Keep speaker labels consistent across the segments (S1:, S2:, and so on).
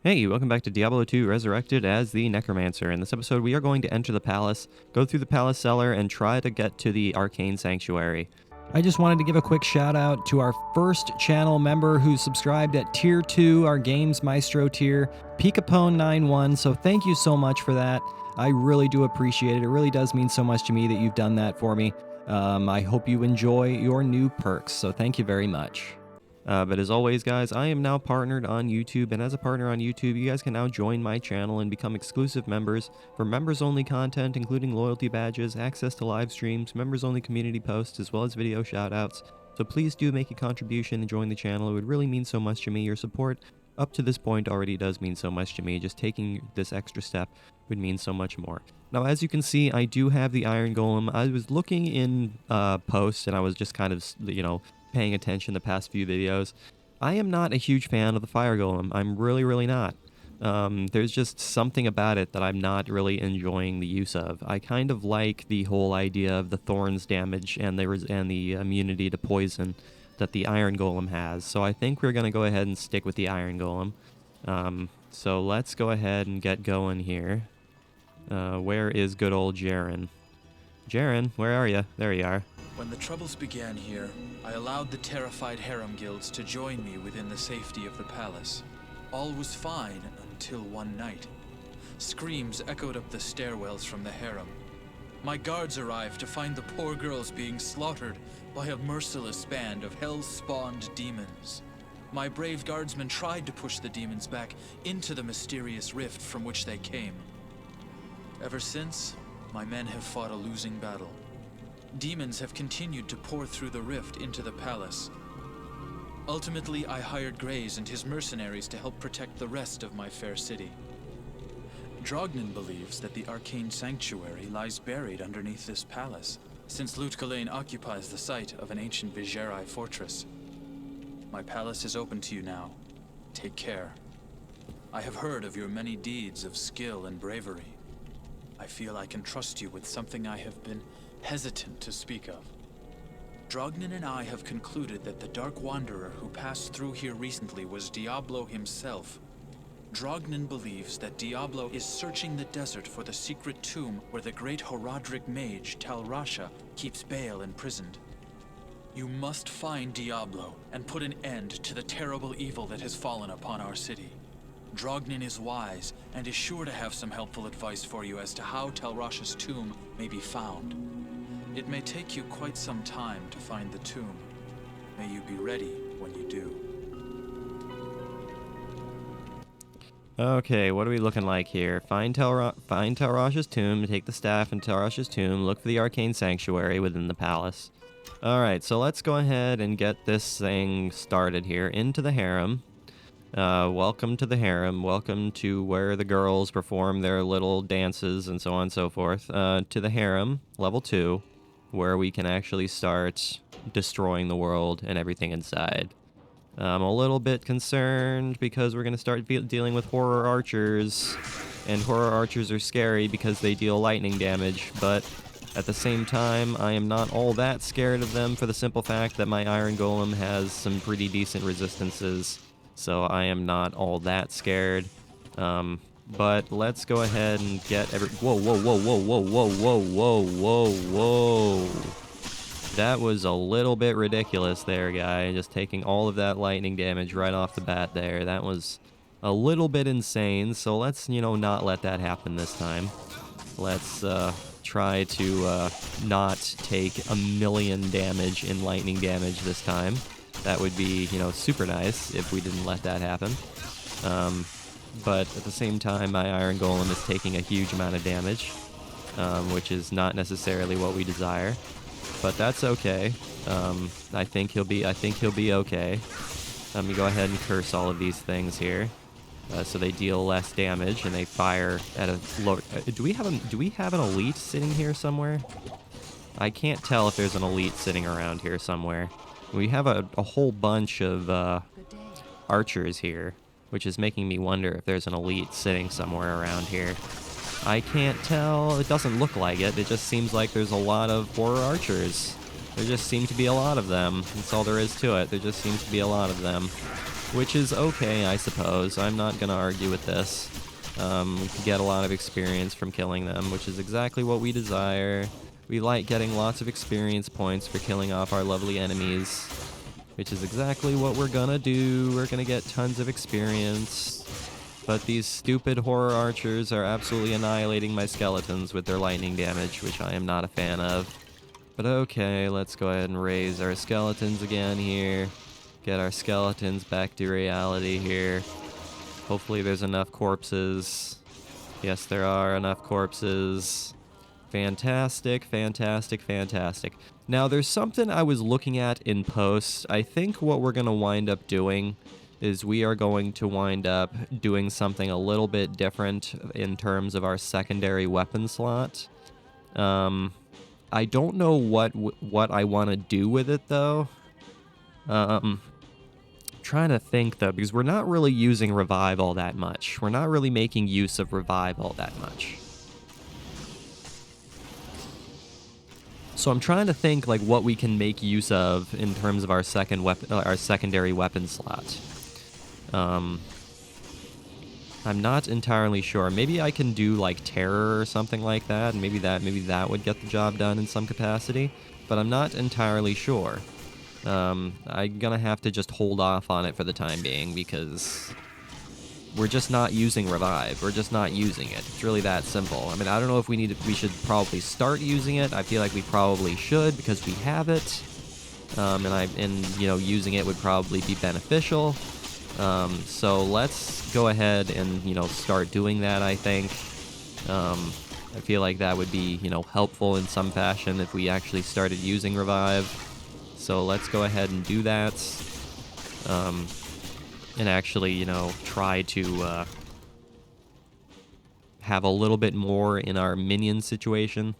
S1: Hey, welcome back to Diablo 2 Resurrected as the Necromancer. In this episode, we are going to enter the palace, go through the palace cellar, and try to get to the arcane sanctuary. I just wanted to give a quick shout out to our first channel member who subscribed at Tier 2, our Games Maestro tier, Pikapone91, so thank you so much for that. I really do appreciate it. It really does mean so much to me that you've done that for me. I hope you enjoy your new perks, so thank you very much. But as always, guys, I am now partnered on YouTube, and as a partner on YouTube, you guys can now join my channel and become exclusive members for members-only content, including loyalty badges, access to live streams, members-only community posts, as well as video shoutouts. So please do make a contribution and join the channel. It would really mean so much to me. Your support up to this point already does mean so much to me. Just taking this extra step would mean so much more. Now, as you can see, I do have the Iron Golem. I was looking in posts, and I was just kind of, paying attention the past few videos. I am not a huge fan of the Fire Golem. I'm really not. There's just something about it that I'm not really enjoying the use of. I kind of like the whole idea of the thorns damage and the immunity to poison that the Iron Golem has. So I think we're going to go ahead and stick with the Iron Golem. So let's go ahead and get going here. Where is good old Jaren? Jaren, where are you? There you are.
S2: When the troubles began here, I allowed the terrified harem guilds to join me within the safety of the palace. All was fine until one night. Screams echoed up the stairwells from the harem. My guards arrived to find the poor girls being slaughtered by a merciless band of hell-spawned demons. My brave guardsmen tried to push the demons back into the mysterious rift from which they came. Ever since, my men have fought a losing battle. Demons have continued to pour through the rift into the palace. Ultimately, I hired Graze and his mercenaries to help protect the rest of my fair city. Drognin believes that the arcane sanctuary lies buried underneath this palace, since Lutkalane occupies the site of an ancient Vigerai fortress. My palace is open to you now. Take care. I have heard of your many deeds of skill and bravery. I feel I can trust you with something I have been hesitant to speak of. Drognin and I have concluded that the Dark Wanderer who passed through here recently was Diablo himself. Drognin believes that Diablo is searching the desert for the secret tomb where the great Horadric mage Talrasha keeps Baal imprisoned. You must find Diablo and put an end to the terrible evil that has fallen upon our city. Drognin is wise and is sure to have some helpful advice for you as to how Talrasha's tomb may be found. It may take you quite some time to find the tomb. May you be ready when you do.
S1: Okay, what are we looking like here? Find Talrasha's tomb, take the staff in Talrasha's tomb, look for the arcane sanctuary within the palace. Alright, so let's go ahead and get this thing started here. Into the harem. Welcome to the harem. Welcome to where the girls perform their little dances and so on and so forth. To the harem, level 2, where we can actually start destroying the world and everything inside. I'm a little bit concerned because we're going to start dealing with horror archers, and horror archers are scary because they deal lightning damage, but at the same time, I am not all that scared of them for the simple fact that my Iron Golem has some pretty decent resistances, so I am not all that scared. But let's go ahead and get Whoa. That was a little bit ridiculous there, guy. Just taking all of that lightning damage right off the bat there. That was a little bit insane, so let's, not let that happen this time. Let's, try to, not take 1,000,000 damage in lightning damage this time. That would be, super nice if we didn't let that happen. But at the same time, my Iron Golem is taking a huge amount of damage, which is not necessarily what we desire. But that's okay. I think he'll be okay. Let me go ahead and curse all of these things here, so they deal less damage and they fire at a low. Do we have an elite sitting here somewhere? I can't tell if there's an elite sitting around here somewhere. We have a whole bunch of archers here, which is making me wonder if there's an elite sitting somewhere around here. I can't tell. It doesn't look like it. It just seems like there's a lot of horror archers. There just seem to be a lot of them. That's all there is to it. There just seems to be a lot of them. which is okay, I suppose. I'm not going to argue with this. We can get a lot of experience from killing them, which is exactly what we desire. We like getting lots of experience points for killing off our lovely enemies, which is exactly what we're gonna do. We're gonna get tons of experience. But these stupid horror archers are absolutely annihilating my skeletons with their lightning damage, which I am not a fan of. But okay, let's go ahead and raise our skeletons again here. Get our skeletons back to reality here. Hopefully there's enough corpses. Yes, there are enough corpses. Fantastic, fantastic, fantastic. Now, there's something I was looking at in post. I think what we're going to wind up doing is we are going to wind up doing something a little bit different in terms of our secondary weapon slot. I don't know what I want to do with it, though. Trying to think, though, because we're not really using Revive all that much. We're not really making use of Revive all that much. So I'm trying to think like what we can make use of in terms of our secondary weapon slot. I'm not entirely sure. Maybe I can do like Terror or something like that, and maybe that would get the job done in some capacity. But I'm not entirely sure. I'm gonna have to just hold off on it for the time being because we're just not using Revive. We're just not using it. It's really that simple. I mean, I don't know if we should probably start using it. I feel like we probably should because we have it. And you know, using it would probably be beneficial. So let's go ahead and, you know, start doing that, I think. I feel like that would be, you know, helpful in some fashion if we actually started using Revive. So let's go ahead and do that. And actually, you know, try to have a little bit more in our minion situation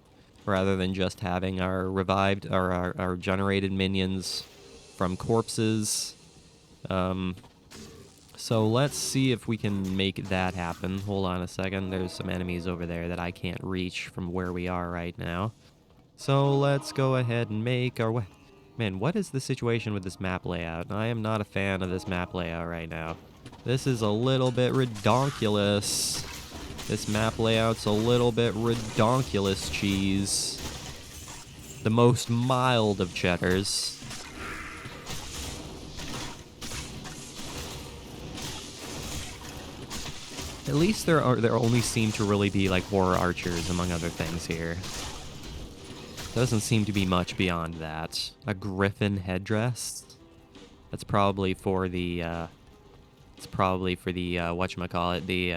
S1: rather than just having our revived or our generated minions from corpses. So let's see if we can make that happen. Hold on a second. There's some enemies over there that I can't reach from where we are right now. So let's go ahead and make our way. Man, what is the situation with this map layout? I am not a fan of this map layout right now. This is a little bit redonkulous. This map layout's a little bit redonkulous, cheese. The most mild of cheddars. At least there only seem to really be like horror archers among other things here. Doesn't seem to be much beyond that. A griffin headdress? That's probably for the, whatchamacallit, the,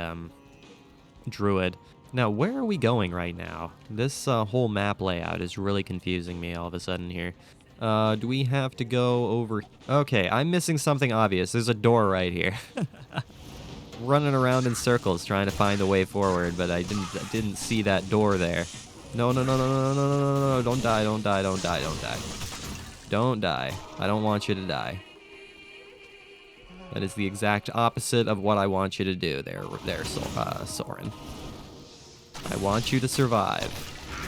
S1: druid. Now, where are we going right now? This, whole map layout is really confusing me all of a sudden here. Do we have to go over... Okay, I'm missing something obvious. There's a door right here. Running around in circles trying to find a way forward, but I didn't see that door there. No, no, no, no, no, no, no, no, no, no, don't die, don't die, don't die, don't die. Don't die. I don't want you to die. That is the exact opposite of what I want you to do there, Soren. I want you to survive.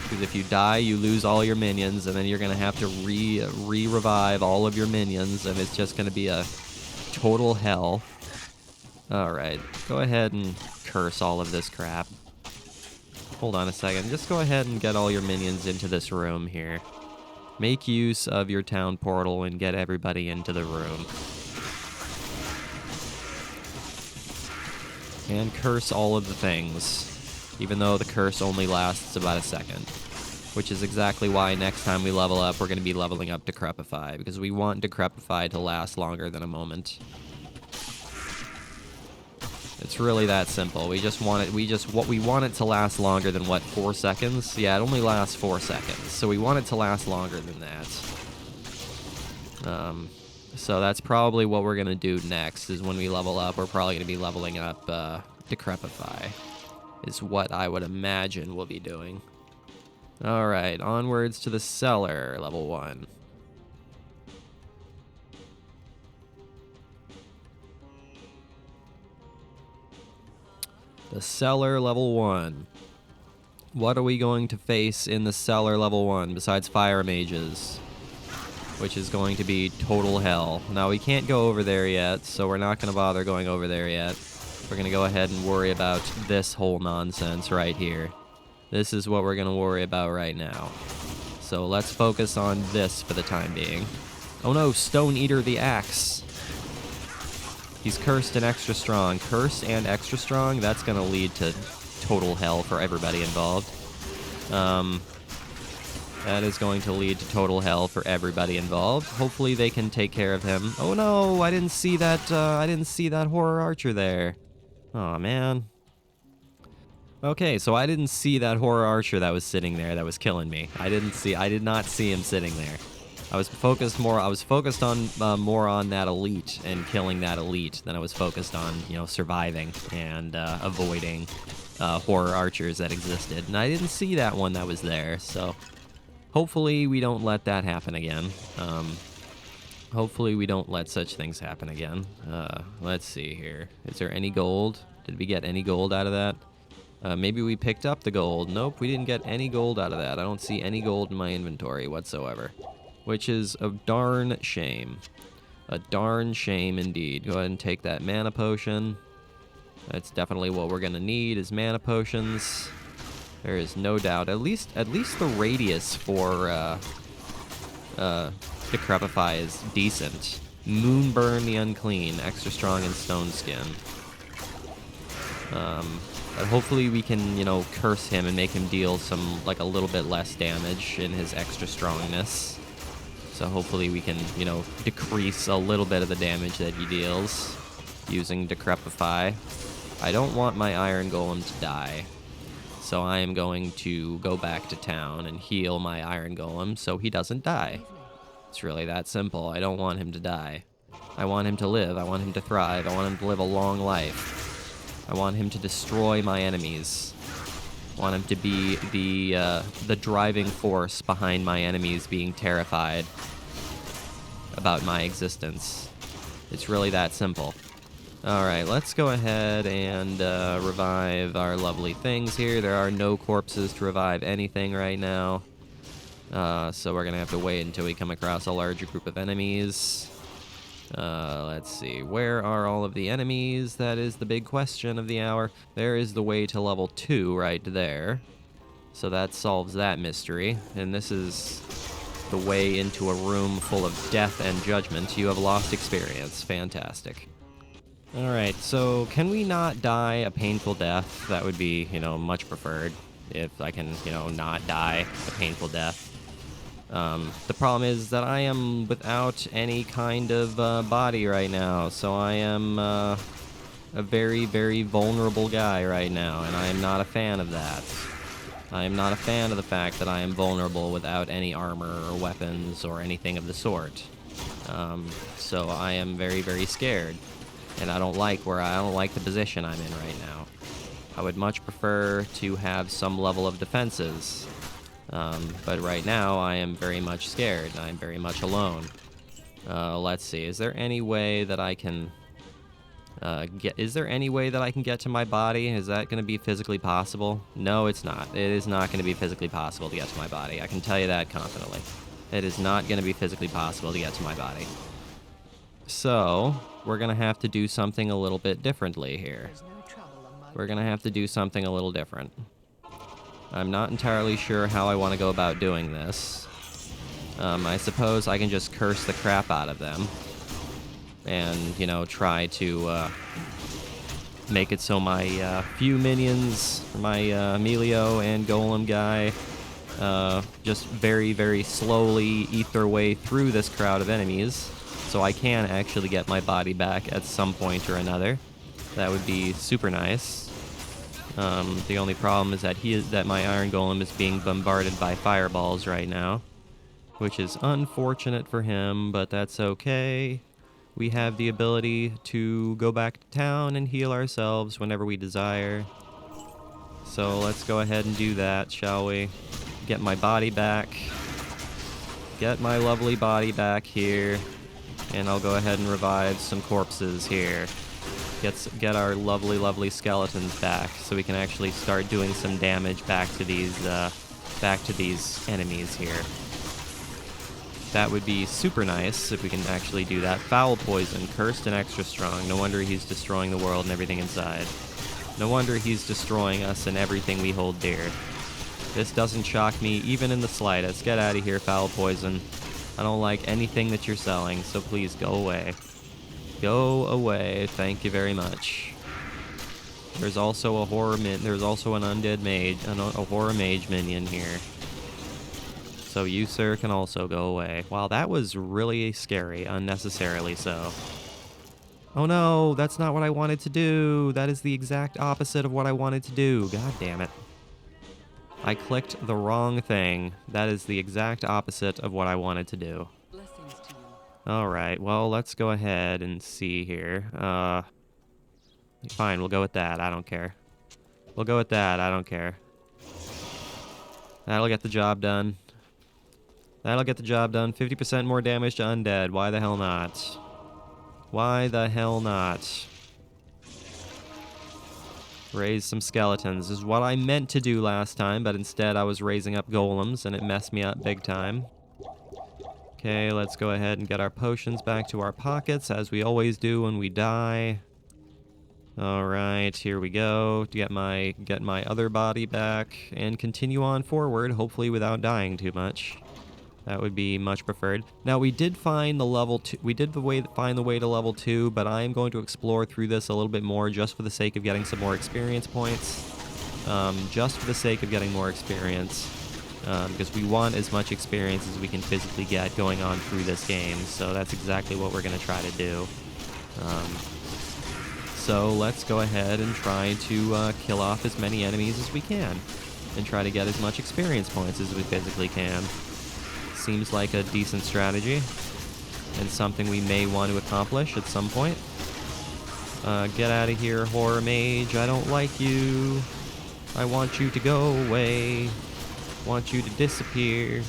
S1: Because if you die, you lose all your minions, and then you're going to have to re-revive all of your minions, and it's just going to be a total hell. Alright, go ahead and curse all of this crap. Hold on a second. Just go ahead and get all your minions into this room here. Make use of your town portal and get everybody into the room. And curse all of the things, even though the curse only lasts about a second. Which is exactly why next time we level up, we're going to be leveling up Decrepify, because we want Decrepify to last longer than a moment. It's really that simple. We want it to last longer than what, 4 seconds? Yeah, it only lasts 4 seconds. So we want it to last longer than that. So that's probably what we're gonna do next, is when we level up, we're probably gonna be leveling up Decrepify. Is what I would imagine we'll be doing. Alright, onwards to the cellar, level 1. The cellar, level 1. What are we going to face in the cellar, level 1, besides fire mages? which is going to be total hell. Now, we can't go over there yet, so we're not going to bother going over there yet. We're going to go ahead and worry about this whole nonsense right here. This is what we're going to worry about right now. So let's focus on this for the time being. Oh no, Stone Eater the Axe. He's cursed and extra strong. Cursed and extra strong, that's going to lead to total hell for everybody involved. That is going to lead to total hell for everybody involved. Hopefully they can take care of him. Oh no, I didn't see that, horror archer there. Aw, man. Okay, so I didn't see that horror archer that was sitting there that was killing me. I did not see him sitting there. I was focused on more on that elite and killing that elite than I was focused on, surviving and avoiding horror archers that existed. And I didn't see that one that was there, so hopefully we don't let that happen again. Hopefully we don't let such things happen again. Let's see here. Is there any gold? Did we get any gold out of that? Maybe we picked up the gold. Nope, we didn't get any gold out of that. I don't see any gold in my inventory whatsoever, which is a darn shame. A darn shame indeed. Go ahead and take that mana potion. That's definitely what we're gonna need is mana potions. There is no doubt. At least the radius for Decrepify is decent. Moonburn the Unclean, extra strong and stone skin. But hopefully we can, curse him and make him deal a little bit less damage in his extra strongness. So hopefully we can, decrease a little bit of the damage that he deals using Decrepify. I don't want my Iron Golem to die. So I am going to go back to town and heal my Iron Golem so he doesn't die. It's really that simple. I don't want him to die. I want him to live. I want him to thrive. I want him to live a long life. I want him to destroy my enemies. I want him to be the driving force behind my enemies being terrified about my existence. It's really that simple. Alright, let's go ahead and revive our lovely things here. There are no corpses to revive anything right now. So we're going to have to wait until we come across a larger group of enemies. Let's see. Where are all of the enemies? That is the big question of the hour. There is the way to level 2 right there. So that solves that mystery. And this is the way into a room full of death and judgment. You have lost experience. Fantastic. Alright, so can we not die a painful death? That would be, much preferred. If I can, not die a painful death. The problem is that I am without any kind of body right now, so I am a very, very vulnerable guy right now, and I am not a fan of that. I am not a fan of the fact that I am vulnerable without any armor or weapons or anything of the sort. So I am very, very scared, and I don't like the position I'm in right now. I would much prefer to have some level of defenses. But right now, I am very much scared. I'm very much alone. Let's see. Is there any way that I can get to my body? Is that going to be physically possible? No, it's not. It is not going to be physically possible to get to my body. I can tell you that confidently. It is not going to be physically possible to get to my body. So we're going to have to do something a little bit differently here. We're going to have to do something a little different. I'm not entirely sure how I want to go about doing this. I suppose I can just curse the crap out of them. And, try to make it so my few minions, my Emilio and Golem guy, just very, very slowly eat their way through this crowd of enemies. So I can actually get my body back at some point or another. That would be super nice. The only problem is that my Iron Golem is being bombarded by fireballs right now, which is unfortunate for him, but that's okay. We have the ability to go back to town and heal ourselves whenever we desire. So let's go ahead and do that, shall we? Get my body back. Get my lovely body back here, and I'll go ahead and revive some corpses here. Get our lovely, lovely skeletons back, so we can actually start doing some damage back to these enemies here. That would be super nice if we can actually do that. Foul poison, cursed and extra strong. No wonder he's destroying the world and everything inside. No wonder he's destroying us and everything we hold dear. This doesn't shock me even in the slightest. Get out of here, foul poison. I don't like anything that you're selling, so please go away. Go away. Thank you very much. There's also a there's also an undead mage, a horror mage minion here. So you, sir, can also go away. Wow, that was really scary, unnecessarily so. Oh no, that's not what I wanted to do. That is the exact opposite of what I wanted to do. God damn it. I clicked the wrong thing. That is the exact opposite of what I wanted to do. Alright, well, let's go ahead and see here. Fine, we'll go with that. I don't care. We'll go with that. I don't care. That'll get the job done. That'll get the job done. 50% more damage to undead. Why the hell not? Why the hell not? Raise some skeletons is what I meant to do last time, but instead I was raising up golems, and it messed me up big time. Okay, let's go ahead and get our potions back to our pockets, as we always do when we die. Alright, here we go. To get my other body back, and continue on forward, hopefully without dying too much. That would be much preferred. Now, we did find the level 2. We did find the way to level 2, but I am going to explore through this a little bit more just for the sake of getting some more experience points. Just for the sake of getting more experience. Because we want as much experience as we can physically get going on through this game. So that's exactly what we're going to try to do. So let's go ahead and try to kill off as many enemies as we can. And try to get as much experience points as we physically can. Seems like a decent strategy, and something we may want to accomplish at some point. Get out of here, horror mage. I don't like you. I want you to go away. Want you to disappear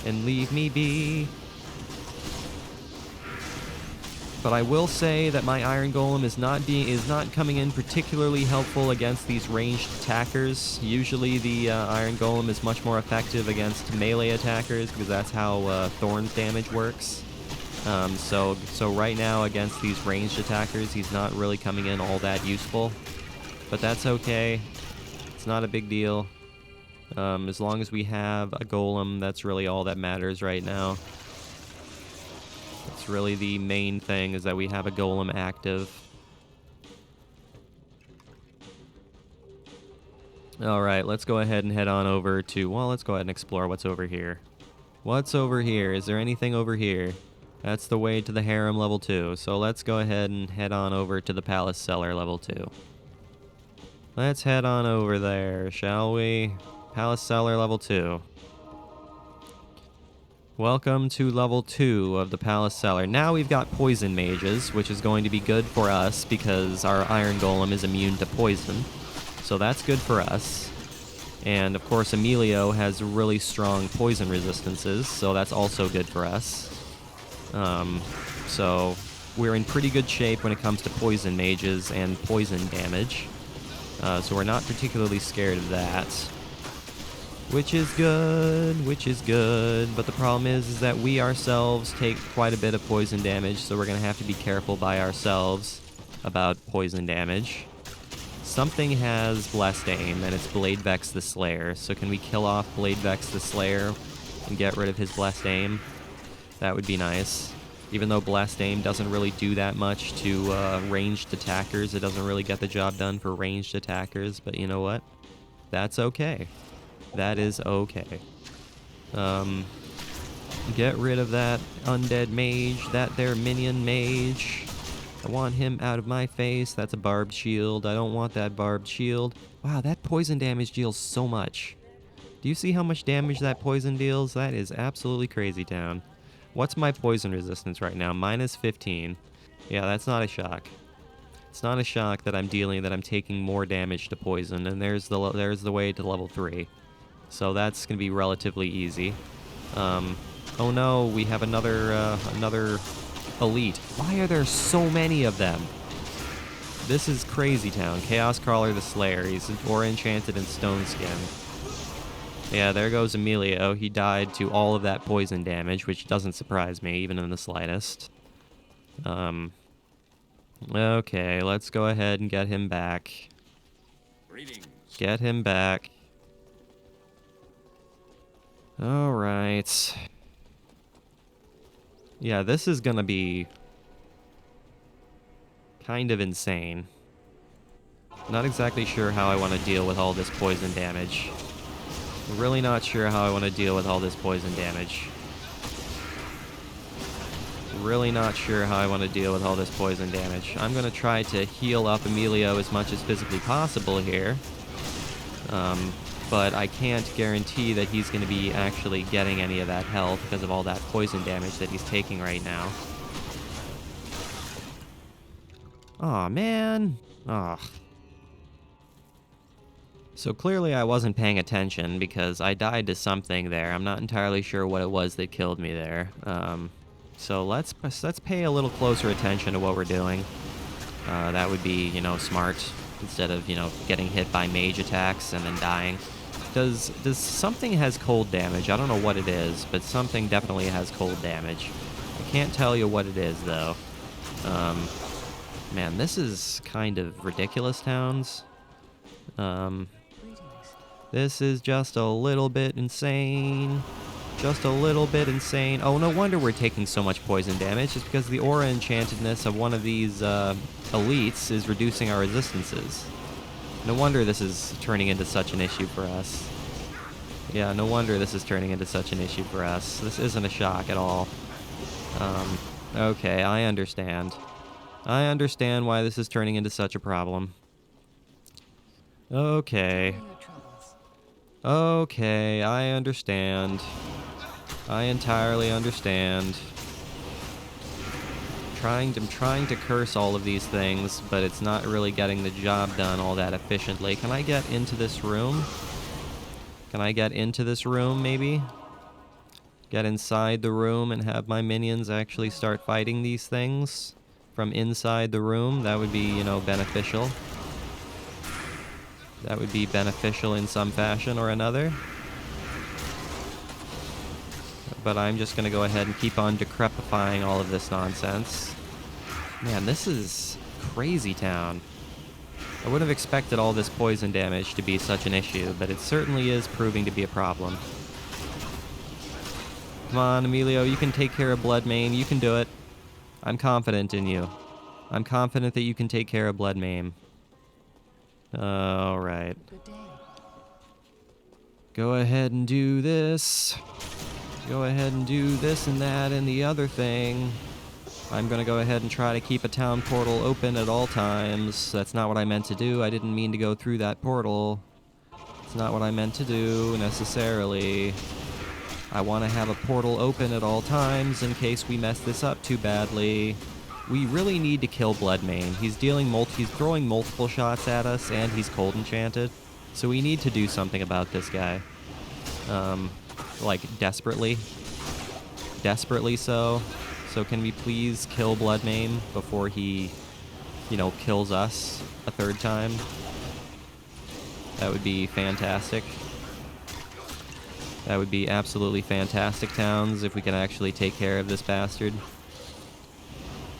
S1: and leave me be. But I will say that my Iron Golem is not coming in particularly helpful against these ranged attackers. Usually the Iron Golem is much more effective against melee attackers because that's how Thorn's damage works. So right now against these ranged attackers, he's not really coming in all that useful. But that's okay. It's not a big deal. As long as we have a Golem, that's really all that matters right now. That's really the main thing, is that we have a Golem active. Alright, let's go ahead and head on over to... Well, let's go ahead and explore what's over here. What's over here? Is there anything over here? That's the way to the harem level 2. So let's go ahead and head on over to the palace cellar level 2. Let's head on over there, shall we? Palace cellar level 2. Welcome to level 2 of the Palace Cellar. Now we've got poison mages, which is going to be good for us because our Iron Golem is immune to poison. So that's good for us. And of course Emilio has really strong poison resistances, so that's also good for us. So we're in pretty good shape when it comes to poison mages and poison damage. So we're not particularly scared of that. Which is good, but the problem is that we ourselves take quite a bit of poison damage, so we're going to have to be careful by ourselves about poison damage. Something has Blessed Aim, and it's Bladevex the Slayer, so can we kill off Bladevex the Slayer and get rid of his Blessed Aim? That would be nice. Even though Blessed Aim doesn't really do that much to ranged attackers, it doesn't really get the job done for ranged attackers, but you know what? That's okay. That is okay. Get rid of that undead mage, that there minion mage. I want him out of my face. That's a barbed shield. I don't want that barbed shield. Wow, that poison damage deals so much. Do you see how much damage that poison deals? That is absolutely crazy town. What's my poison resistance right now? -15. Yeah, that's not a shock. It's not a shock that I'm taking more damage to poison, and there's the way to level 3. So that's going to be relatively easy. Oh no, we have another elite. Why are there so many of them? This is crazy town. Chaos Crawler the Slayer. He's aura enchanted in Stone Skin. Yeah, there goes Emilio. He died to all of that poison damage, which doesn't surprise me, even in the slightest. Okay, let's go ahead and get him back. Get him back. Alright. Yeah, this is gonna be kind of insane. Not exactly sure how I want to deal with all this poison damage. Really not sure how I want to deal with all this poison damage. Really not sure how I want to deal with all this poison damage. I'm going to try to heal up Emilio as much as physically possible here. But I can't guarantee that he's going to be actually getting any of that health because of all that poison damage that he's taking right now. Aw, man. Ugh. So clearly I wasn't paying attention because I died to something there. I'm not entirely sure what it was that killed me there. So let's pay a little closer attention to what we're doing. That would be, smart instead of, getting hit by mage attacks and then dying. Does something has cold damage? I don't know what it is, but something definitely has cold damage. I can't tell you what it is though. Man, this is kind of ridiculous, towns. This is just a little bit insane. Just a little bit insane. Oh, no wonder we're taking so much poison damage. It's because the aura enchantedness of one of these elites is reducing our resistances. No wonder this is turning into such an issue for us. Yeah, no wonder this is turning into such an issue for us. This isn't a shock at all. Okay, I understand. I understand why this is turning into such a problem. Okay. Okay, I understand. I entirely understand. I'm trying to curse all of these things, but it's not really getting the job done all that efficiently. Can I get into this room? Can I get into this room, maybe? Get inside the room and have my minions actually start fighting these things from inside the room? That would be, beneficial. That would be beneficial in some fashion or another. But I'm just going to go ahead and keep on decrepifying all of this nonsense. Man, this is crazy town. I would have expected all this poison damage to be such an issue, but it certainly is proving to be a problem. Come on, Emilio, you can take care of Bloodmane. You can do it. I'm confident in you. I'm confident that you can take care of Bloodmane. Alright. Go ahead and do this. Go ahead and do this and that and the other thing. I'm gonna go ahead and try to keep a town portal open at all times. That's not what I meant to do. I didn't mean to go through that portal. It's not what I meant to do, necessarily. I want to have a portal open at all times in case we mess this up too badly. We really need to kill Bloodmane. He's throwing multiple shots at us, and he's cold enchanted. So we need to do something about this guy. Like, desperately. Desperately so. So can we please kill Bloodmane before he, kills us a third time? That would be fantastic. That would be absolutely fantastic, towns, if we can actually take care of this bastard.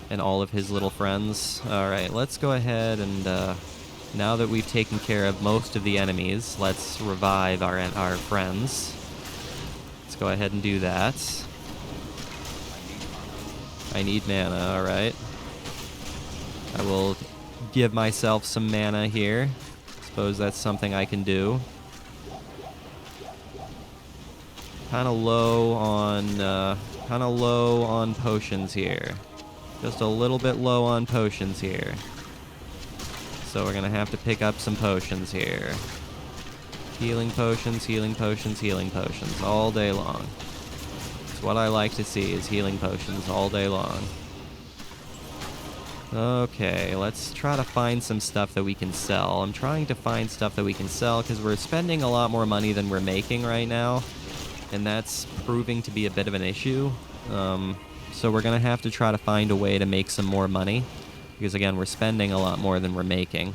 S1: And all of his little friends. Alright, let's go ahead and, now that we've taken care of most of the enemies, let's revive our friends. Let's go ahead and do that. I need mana, alright. I will give myself some mana here. Suppose that's something I can do. Kinda low on potions here. Just a little bit low on potions here. So we're gonna have to pick up some potions here. Healing potions, healing potions, healing potions, all day long. It's what I like to see, is healing potions all day long. Okay, let's try to find some stuff that we can sell. I'm trying to find stuff that we can sell because we're spending a lot more money than we're making right now. And that's proving to be a bit of an issue. So we're going to have to try to find a way to make some more money. Because again, we're spending a lot more than we're making.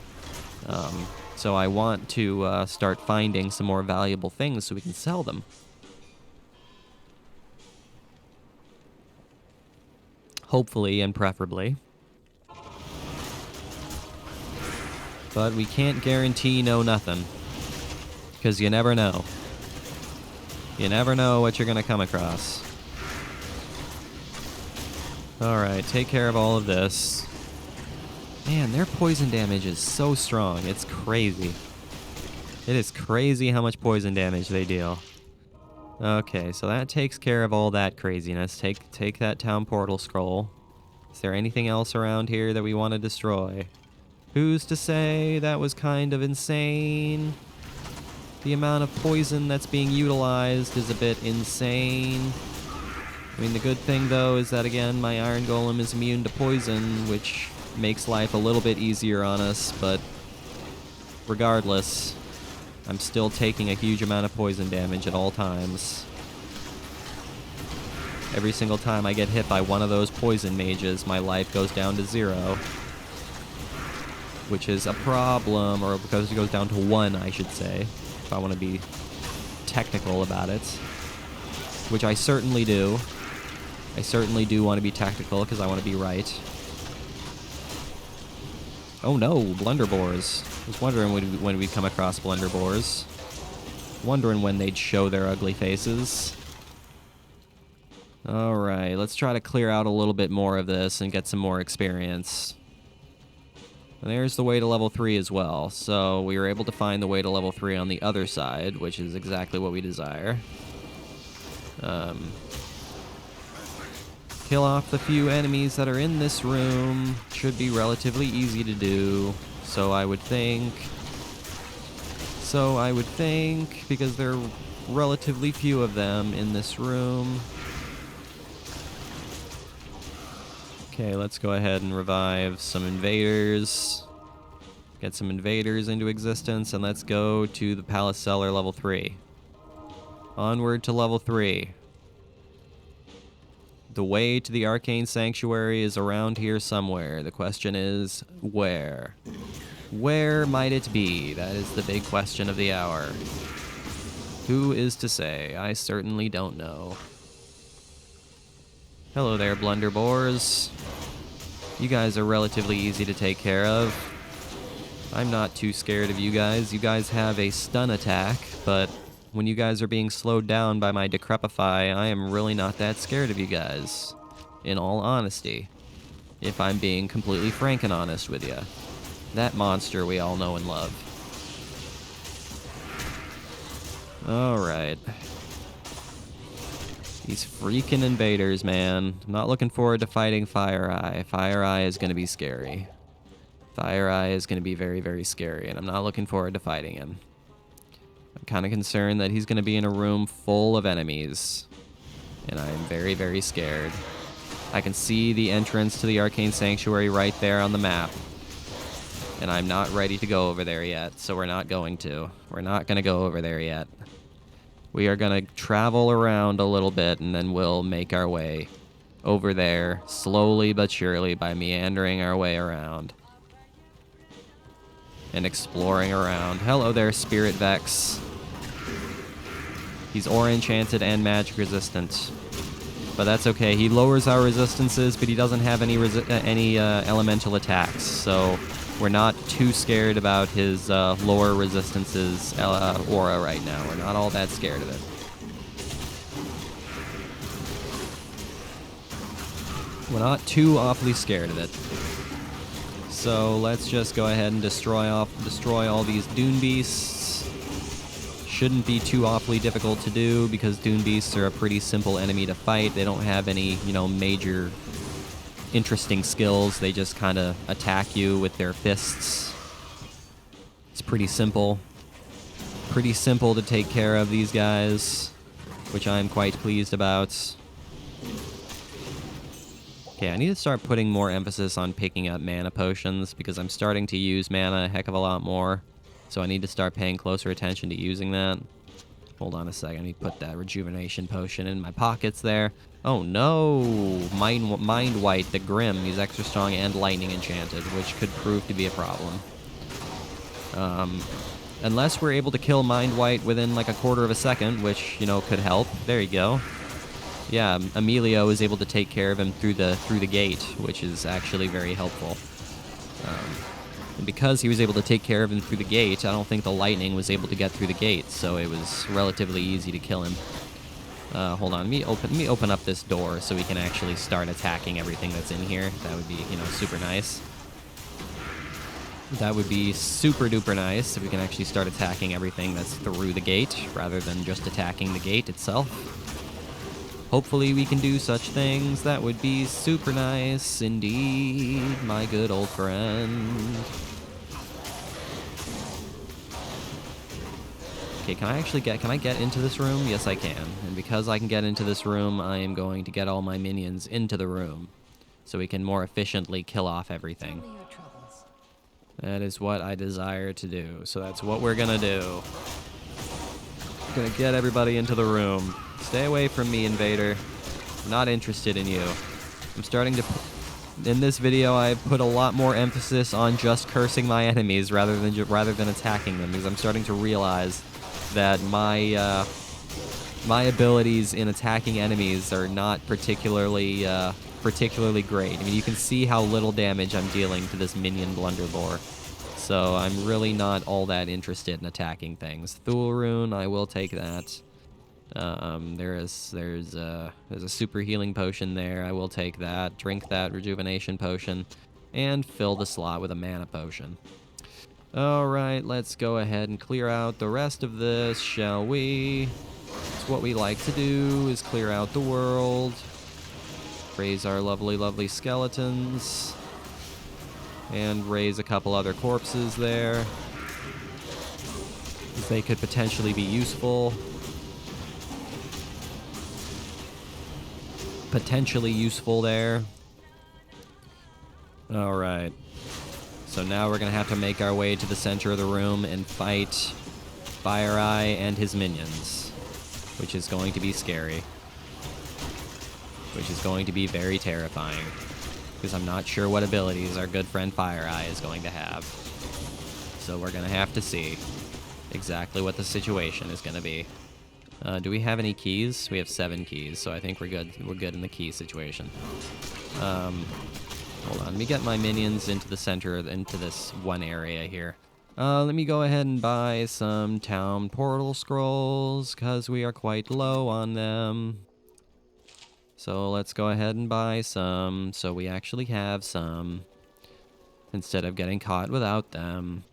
S1: So I want to start finding some more valuable things so we can sell them. Hopefully and preferably. But we can't guarantee no nothing. Because you never know. You never know what you're going to come across. Alright, take care of all of this. Man, their poison damage is so strong. It's crazy. It is crazy how much poison damage they deal. Okay, so that takes care of all that craziness. Take that town portal scroll. Is there anything else around here that we want to destroy? Who's to say? That was kind of insane. The amount of poison that's being utilized is a bit insane. I mean, the good thing, though, is that, again, my Iron Golem is immune to poison, which makes life a little bit easier on us, but regardless, I'm still taking a huge amount of poison damage at all times. Every single time I get hit by one of those poison mages, my life goes down to 0. Which is a problem, or because it goes down to 1, I should say, if I want to be technical about it. Which I certainly do. I certainly do want to be technical, because I want to be right. Oh no, blunderboars. I was wondering when we'd come across blunderboars. Wondering when they'd show their ugly faces. Alright, let's try to clear out a little bit more of this and get some more experience. And there's the way to level 3 as well. So we were able to find the way to level 3 on the other side, which is exactly what we desire. Kill off the few enemies that are in this room. Should be relatively easy to do. So I would think, because there are relatively few of them in this room. Okay, let's go ahead and revive some invaders. Get some invaders into existence, and let's go to the Palace Cellar level 3. Onward to level 3. The way to the Arcane Sanctuary is around here somewhere. The question is, where? Where might it be? That is the big question of the hour. Who is to say? I certainly don't know. Hello there, blunderboars. You guys are relatively easy to take care of. I'm not too scared of you guys. You guys have a stun attack, but when you guys are being slowed down by my Decrepify, I am really not that scared of you guys. In all honesty. If I'm being completely frank and honest with you. That monster we all know and love. Alright. These freaking invaders, man. I'm not looking forward to fighting Fire Eye. Fire Eye is going to be scary. Fire Eye is going to be very, very scary, and I'm not looking forward to fighting him. I'm kind of concerned that he's going to be in a room full of enemies, and I'm very, very scared. I can see the entrance to the Arcane Sanctuary right there on the map, and I'm not ready to go over there yet, so we're not going to. We're not going to go over there yet. We are going to travel around a little bit, and then we'll make our way over there, slowly but surely, by meandering our way around. And exploring around. Hello there, Spirit Vex. He's Aura Enchanted and Magic Resistant. But that's okay. He lowers our resistances, but he doesn't have any elemental attacks, so we're not too scared about his lower resistances aura right now. We're not all that scared of it. We're not too awfully scared of it. So let's just go ahead and destroy all these Dune Beasts. Shouldn't be too awfully difficult to do because Dune Beasts are a pretty simple enemy to fight. They don't have any, major interesting skills. They just kind of attack you with their fists. It's pretty simple. Pretty simple to take care of these guys, which I'm quite pleased about. Okay, I need to start putting more emphasis on picking up mana potions because I'm starting to use mana a heck of a lot more. So I need to start paying closer attention to using that. Hold on a second, I need to put that rejuvenation potion in my pockets there. Oh no! Mind White, the Grim, he's extra strong and lightning enchanted, which could prove to be a problem. Unless we're able to kill Mind White within like a quarter of a second, which, you know, could help. There you go. Yeah, Emilio is able to take care of him through the gate, which is actually very helpful. And because he was able to take care of him through the gate, I don't think the lightning was able to get through the gate, so it was relatively easy to kill him. Hold on, let me open up this door so we can actually start attacking everything that's in here. That would be, you know, super nice. That would be super duper nice if we can actually start attacking everything that's through the gate rather than just attacking the gate itself. Hopefully we can do such things. That would be super nice indeed, my good old friend. Okay, can I get into this room? Yes, I can. And because I can get into this room, I am going to get all my minions into the room so we can more efficiently kill off everything. That is what I desire to do. So that's what we're gonna do. Gonna get everybody into the room. Stay away from me, invader. I'm not interested in you. I'm starting to... In this video, I put a lot more emphasis on just cursing my enemies rather than attacking them, because I'm starting to realize that my abilities in attacking enemies are not particularly great. I mean, you can see how little damage I'm dealing to this minion blunderbore. So I'm really not all that interested in attacking things. Thule rune, I will take that. There's a super healing potion there. I will take that. Drink that rejuvenation potion, and fill the slot with a mana potion. All right, let's go ahead and clear out the rest of this, shall we? It's what we like to do, is clear out the world. Raise our lovely, lovely skeletons. And raise a couple other corpses there. They could potentially be useful. Potentially useful there. Alright. So now we're going to have to make our way to the center of the room and fight Fire Eye and his minions. Which is going to be scary. Which is going to be very terrifying. Because I'm not sure what abilities our good friend Fire Eye is going to have. So we're going to have to see exactly what the situation is going to be. Do we have any keys? We have 7 keys, so I think we're good. We're good in the key situation. Hold on, let me get my minions into the center, into this one area here. Let me go ahead and buy some town portal scrolls, because we are quite low on them. So let's go ahead and buy some, so we actually have some, instead of getting caught without them.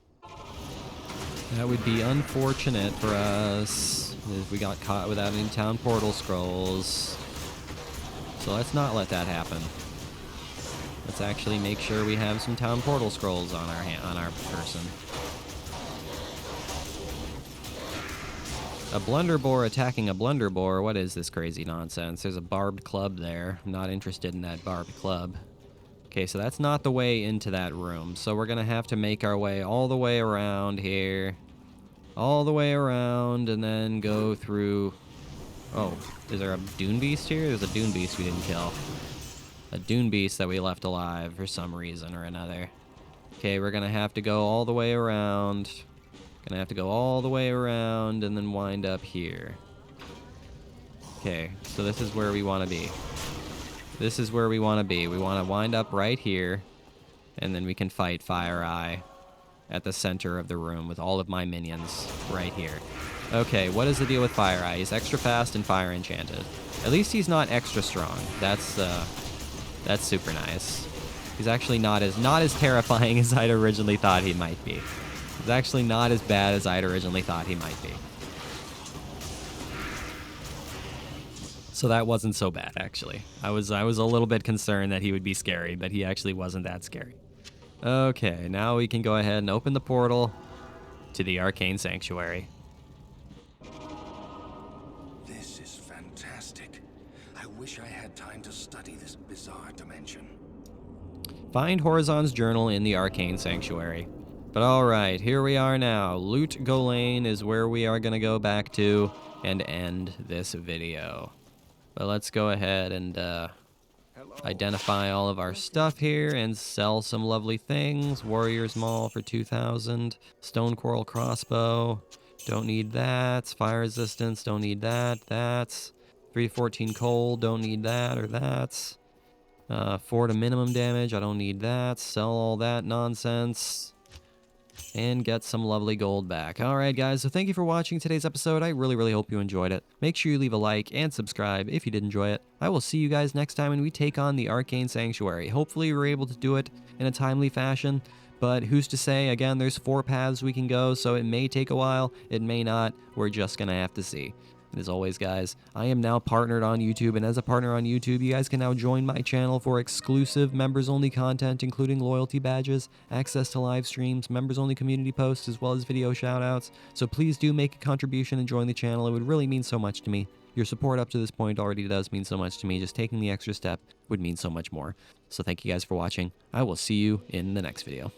S1: That would be unfortunate for us, if we got caught without any town portal scrolls. So let's not let that happen. Let's actually make sure we have some town portal scrolls on our person. A blunderbore attacking a blunderbore? What is this crazy nonsense? There's a barbed club there. I'm not interested in that barbed club. Okay, so that's not the way into that room. So we're gonna have to make our way all the way around here. All the way around, and then go through... Oh, is there a dune beast here? There's a dune beast we didn't kill. A dune beast that we left alive for some reason or another. Okay, we're gonna have to go all the way around. Gonna have to go all the way around and then wind up here. Okay, so this is where we want to be. This is where we want to be. We want to wind up right here, and then we can fight Fire Eye at the center of the room with all of my minions right here. Okay, what is the deal with Fire Eye? He's extra fast and fire enchanted. At least he's not extra strong. That's super nice. He's actually not as terrifying as I'd originally thought he might be. He's actually not as bad as I'd originally thought he might be. So that wasn't so bad, actually. I was a little bit concerned that he would be scary, but he actually wasn't that scary. Okay, now we can go ahead and open the portal to the Arcane Sanctuary.
S3: This is fantastic. I wish I had time to study this bizarre dimension.
S1: Find Horizon's journal in the Arcane Sanctuary. But alright, here we are now. Loot Golane is where we are going to go back to and end this video. But let's go ahead and identify all of our stuff here and sell some lovely things. Warrior's Maul for 2,000. Stone Coral Crossbow. Don't need that. Fire Resistance. Don't need that. That's 314 coal. Don't need that or that. 4 to minimum damage. I don't need that. Sell all that nonsense. And get some lovely gold back. Alright guys, so thank you for watching today's episode. I really hope you enjoyed it. Make sure you leave a like and subscribe if you did enjoy it. I will see you guys next time when we take on the Arcane Sanctuary. Hopefully we're able to do it in a timely fashion, but who's to say? Again, there's 4 paths we can go, so it may take a while, it may not. We're just gonna have to see. And as always, guys, I am now partnered on YouTube, and as a partner on YouTube, you guys can now join my channel for exclusive members-only content, including loyalty badges, access to live streams, members-only community posts, as well as video shoutouts. So please do make a contribution and join the channel. It would really mean so much to me. Your support up to this point already does mean so much to me. Just taking the extra step would mean so much more. So thank you guys for watching. I will see you in the next video.